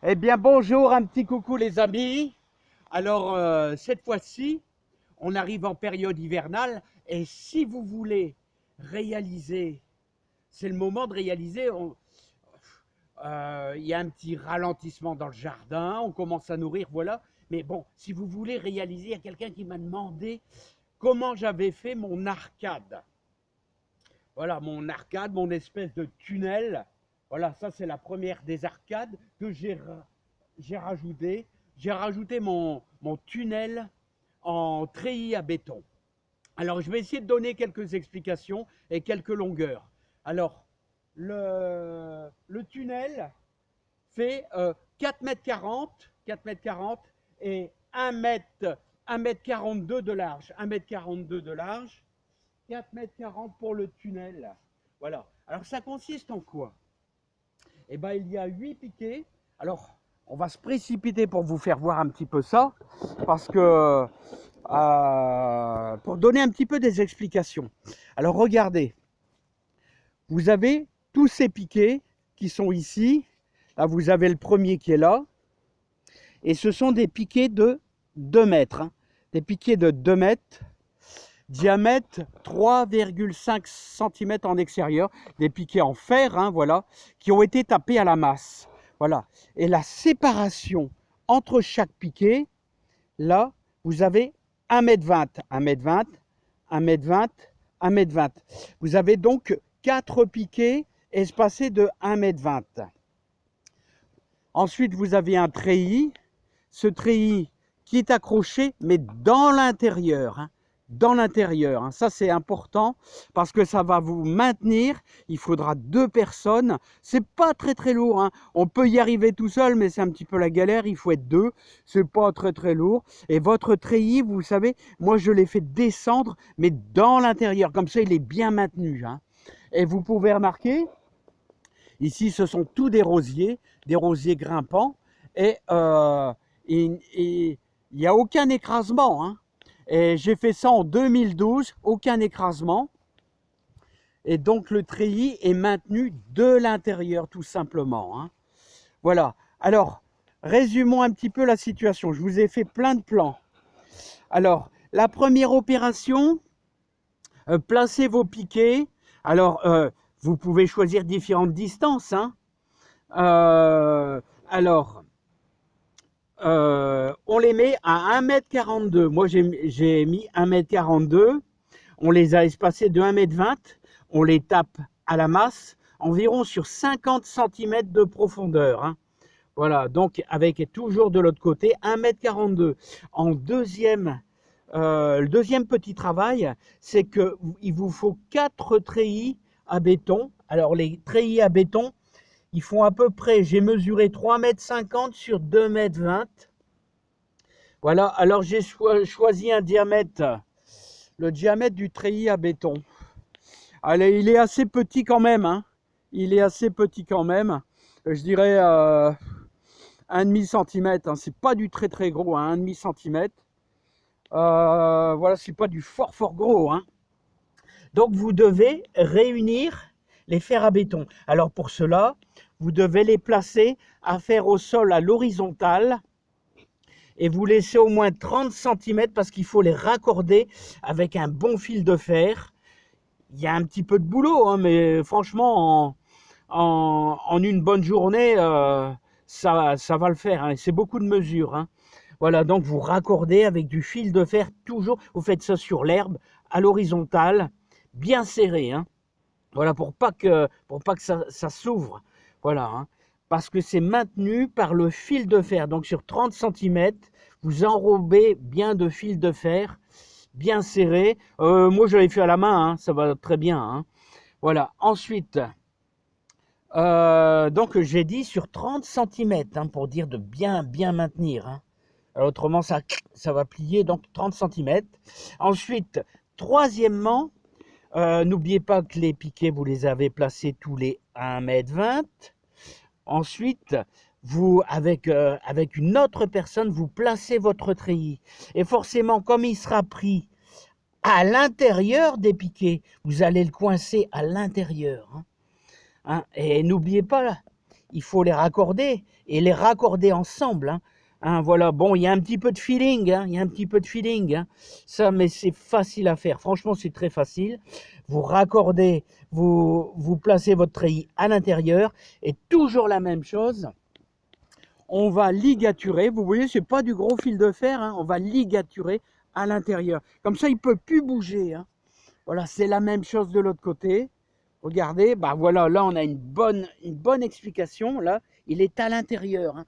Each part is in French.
Eh bien, bonjour, un petit coucou les amis. Alors, cette fois-ci, on arrive en période hivernale et si vous voulez réaliser, c'est le moment de réaliser, il y a un petit ralentissement dans le jardin, on commence à nourrir, voilà. Mais bon, si vous voulez réaliser, il y a quelqu'un qui m'a demandé comment j'avais fait mon arcade. Voilà, mon arcade, mon espèce de tunnel. Voilà, ça c'est la première des arcades que j'ai rajouté. J'ai rajouté mon tunnel en treillis à béton. Alors, je vais essayer de donner quelques explications et quelques longueurs. Alors, le tunnel fait 4 mètres 40 et 1 mètre 42 de large. 1 mètre 42 de large, 4 mètres 40 pour le tunnel. Voilà. Alors, ça consiste en quoi? Eh bien, il y a 8 piquets. Alors, on va se précipiter pour vous faire voir un petit peu ça, parce que pour donner un petit peu des explications. Alors, regardez, vous avez tous ces piquets qui sont ici. Là, vous avez le premier qui est là. Et ce sont des piquets de 2 mètres. Hein. Des piquets de 2 mètres, diamètre 3,5 cm en extérieur. Des piquets en fer, hein, voilà, qui ont été tapés à la masse. Voilà. Et la séparation entre chaque piquet, là, vous avez 1,20 m, 1,20 m, 1,20 m, 1,20 m. Vous avez donc 4 piquets espacés de 1,20 m. Ensuite, vous avez un treillis. Ce treillis qui est accroché, mais dans l'intérieur. Hein, dans l'intérieur. Hein. Ça, c'est important parce que ça va vous maintenir. Il faudra 2 personnes. C'est pas très lourd. Hein. On peut y arriver tout seul, mais c'est un petit peu la galère. Il faut être 2. C'est pas très lourd. Et votre treillis, vous savez, moi, je l'ai fait descendre, mais dans l'intérieur. Comme ça, il est bien maintenu. Hein. Et vous pouvez remarquer, ici, ce sont tous des rosiers grimpants. Et il n'y a aucun écrasement. Hein. Et j'ai fait ça en 2012, aucun écrasement. Et donc le treillis est maintenu de l'intérieur tout simplement. Hein. Voilà. Alors, résumons un petit peu la situation. Je vous ai fait plein de plans. Alors, la première opération, placez vos piquets. Alors, vous pouvez choisir différentes distances. Hein. Alors, on les met à 1,42 m. Moi, j'ai mis 1,42 m. On les a espacés de 1,20 m. On les tape à la masse, environ sur 50 cm de profondeur. Hein. Voilà, donc avec toujours de l'autre côté 1,42 m. En le deuxième petit travail, c'est qu'il vous faut 4 treillis à béton. Alors, les treillis à béton, ils font à peu près, j'ai mesuré 3,50 m sur 2,20 m. Voilà, alors j'ai choisi un diamètre, le diamètre du treillis à béton. Allez, il est assez petit quand même, hein. Il est assez petit quand même. Je dirais 1,5 cm, hein. C'est pas du très gros, hein, 1,5 cm. Voilà, c'est pas du fort gros, hein. Donc vous devez réunir les fers à béton. Alors pour cela, vous devez les placer à faire au sol à l'horizontale et vous laissez au moins 30 cm parce qu'il faut les raccorder avec un bon fil de fer. Il y a un petit peu de boulot, hein, mais franchement, en une bonne journée, ça va le faire. Hein, c'est beaucoup de mesures. Hein. Voilà, donc vous raccordez avec du fil de fer toujours. Vous faites ça sur l'herbe, à l'horizontale, bien serré. Hein. Voilà, pour pas que ça s'ouvre. Voilà, hein, parce que c'est maintenu par le fil de fer. Donc sur 30 cm, vous enrobez bien de fil de fer, bien serré. Moi, je l'ai fait à la main, hein, ça va très bien. Hein. Voilà, ensuite, donc j'ai dit sur 30 cm, hein, pour dire de bien maintenir. Hein. Alors, autrement, ça va plier, donc 30 cm. Ensuite, troisièmement, n'oubliez pas que les piquets, vous les avez placés tous les 1,20 m. Ensuite, vous, avec une autre personne, vous placez votre treillis. Et forcément, comme il sera pris à l'intérieur des piquets, vous allez le coincer à l'intérieur. Hein. Hein, et n'oubliez pas, il faut les raccorder. et les raccorder ensemble. Voilà, bon, il y a un petit peu de feeling, il y a un petit peu de feeling, ça, mais c'est facile à faire. Franchement, c'est très facile. Vous raccordez, vous placez votre treillis à l'intérieur et toujours la même chose. On va ligaturer. Vous voyez, c'est pas du gros fil de fer, on va ligaturer à l'intérieur. Comme ça, il peut plus bouger. Voilà, c'est la même chose de l'autre côté. Regardez, bah voilà, là on a une bonne explication. Là, il est à l'intérieur.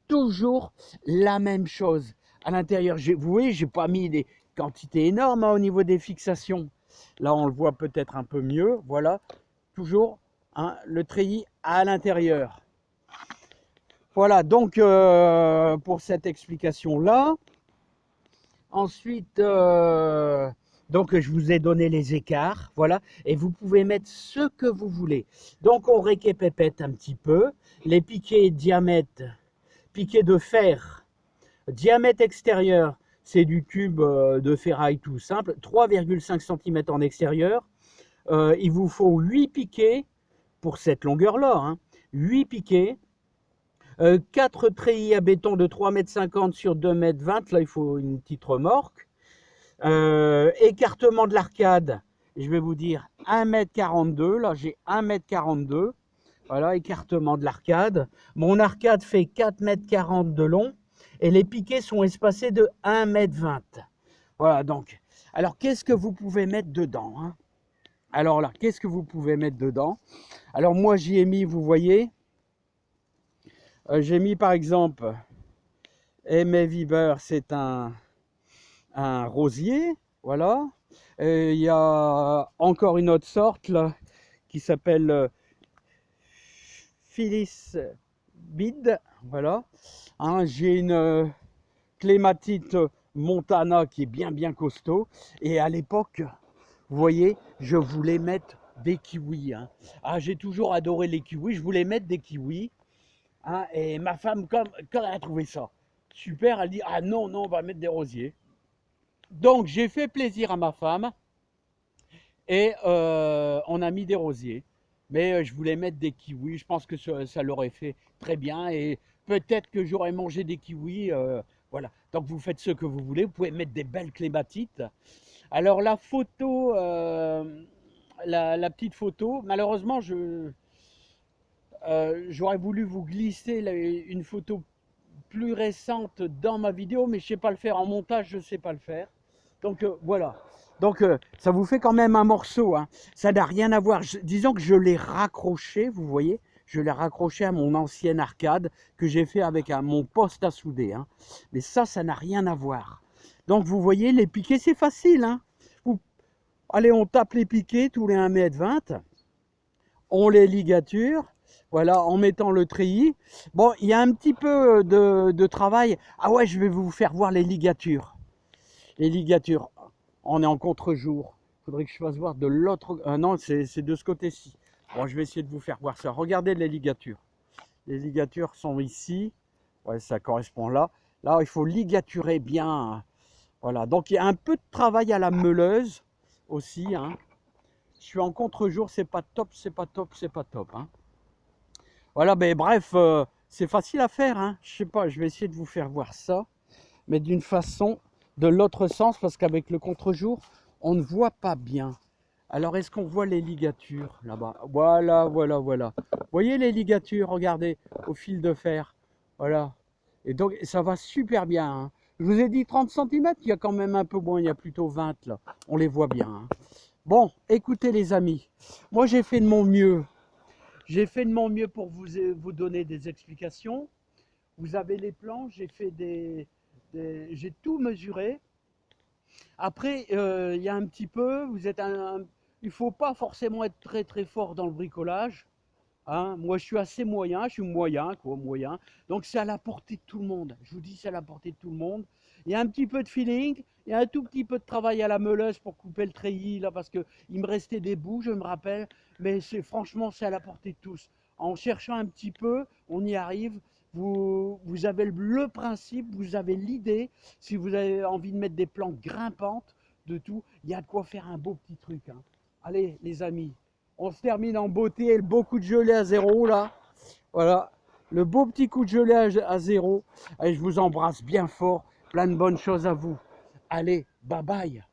Toujours la même chose à l'intérieur. Vous voyez, j'ai pas mis des quantités énormes au niveau des fixations. Là, on le voit peut-être un peu mieux. Voilà, toujours le treillis à l'intérieur. Voilà, donc pour cette explication-là. Ensuite, donc je vous ai donné les écarts, voilà, et vous pouvez mettre ce que vous voulez. Donc on récapépète un petit peu. Les piquets diamètre, piquet de fer, diamètre extérieur, c'est du tube de ferraille tout simple, 3,5 cm en extérieur. Il vous faut 8 piquets pour cette longueur-là, 8 piquets. 4 treillis à béton de 3,50 m sur 2,20 m, là il faut une petite remorque. Écartement de l'arcade, je vais vous dire 1,42 m, là j'ai 1,42 m. Voilà, écartement de l'arcade. Mon arcade fait 4,40 m de long et les piquets sont espacés de 1,20 m. Voilà, donc, alors qu'est-ce que vous pouvez mettre dedans, Alors là, qu'est-ce que vous pouvez mettre dedans? Alors moi j'y ai mis, vous voyez, j'ai mis par exemple, Aimé Weber, c'est un rosier, voilà. Il y a encore une autre sorte là, qui s'appelle Phyllis Bid, voilà. J'ai une clématite Montana qui est bien costaud. Et à l'époque, vous voyez, je voulais mettre des kiwis. J'ai toujours adoré les kiwis, je voulais mettre des kiwis. Et ma femme, quand elle a trouvé ça super, elle dit ah non, on va mettre des rosiers. Donc j'ai fait plaisir à ma femme et on a mis des rosiers. Mais je voulais mettre des kiwis, je pense que ça l'aurait fait très bien et peut-être que j'aurais mangé des kiwis. Voilà, donc vous faites ce que vous voulez, vous pouvez mettre des belles clématites. Alors la photo, la petite photo, malheureusement j'aurais voulu vous glisser une photo plus récente dans ma vidéo, mais je ne sais pas le faire en montage, je ne sais pas le faire. Donc voilà. Donc ça vous fait quand même un morceau. Ça n'a rien à voir. Disons que je l'ai raccroché, vous voyez, je l'ai raccroché à mon ancienne arcade que j'ai fait avec mon poste à souder. Mais ça n'a rien à voir. Donc vous voyez, les piquets, c'est facile. Allez, on tape les piquets tous les 1,20 m. On les ligature. Voilà, en mettant le treillis. Bon, il y a un petit peu de travail. Ah ouais, je vais vous faire voir les ligatures. Les ligatures, on est en contre-jour. Il faudrait que je fasse voir de l'autre... non, c'est de ce côté-ci. Bon, je vais essayer de vous faire voir ça. Regardez les ligatures. Les ligatures sont ici. Ouais, ça correspond là. Là, il faut ligaturer bien. Voilà, donc il y a un peu de travail à la meuleuse aussi. Je suis en contre-jour, c'est pas top, c'est pas top, c'est pas top. Voilà, ben bref, c'est facile à faire. Je sais pas, je vais essayer de vous faire voir ça, mais d'une façon de l'autre sens, parce qu'avec le contre-jour, on ne voit pas bien. Alors, est-ce qu'on voit les ligatures là-bas? Voilà. Vous voyez les ligatures, regardez, au fil de fer. Voilà. Et donc, ça va super bien. Je vous ai dit 30 cm, il y a quand même un peu moins, il y a plutôt 20 là. On les voit bien. Bon, écoutez les amis, moi j'ai fait de mon mieux. J'ai fait de mon mieux pour vous donner des explications. Vous avez les plans, j'ai fait j'ai tout mesuré. Après, il y a un petit peu, il ne faut pas forcément être très fort dans le bricolage. Moi, je suis assez moyen, je suis moyen. Donc, c'est à la portée de tout le monde. Je vous dis, c'est à la portée de tout le monde. Il y a un petit peu de feeling, il y a un tout petit peu de travail à la meuleuse pour couper le treillis, là, parce qu'il me restait des bouts, je me rappelle. Mais franchement, c'est à la portée de tous. En cherchant un petit peu, on y arrive. Vous avez le principe, vous avez l'idée. Si vous avez envie de mettre des plantes grimpantes, de tout, il y a de quoi faire un beau petit truc. Allez, les amis. On se termine en beauté, beaucoup de gelée à zéro là. Voilà. le beau petit coup de gelée à 0. Allez, je vous embrasse bien fort. Plein de bonnes choses à vous. Allez, bye bye.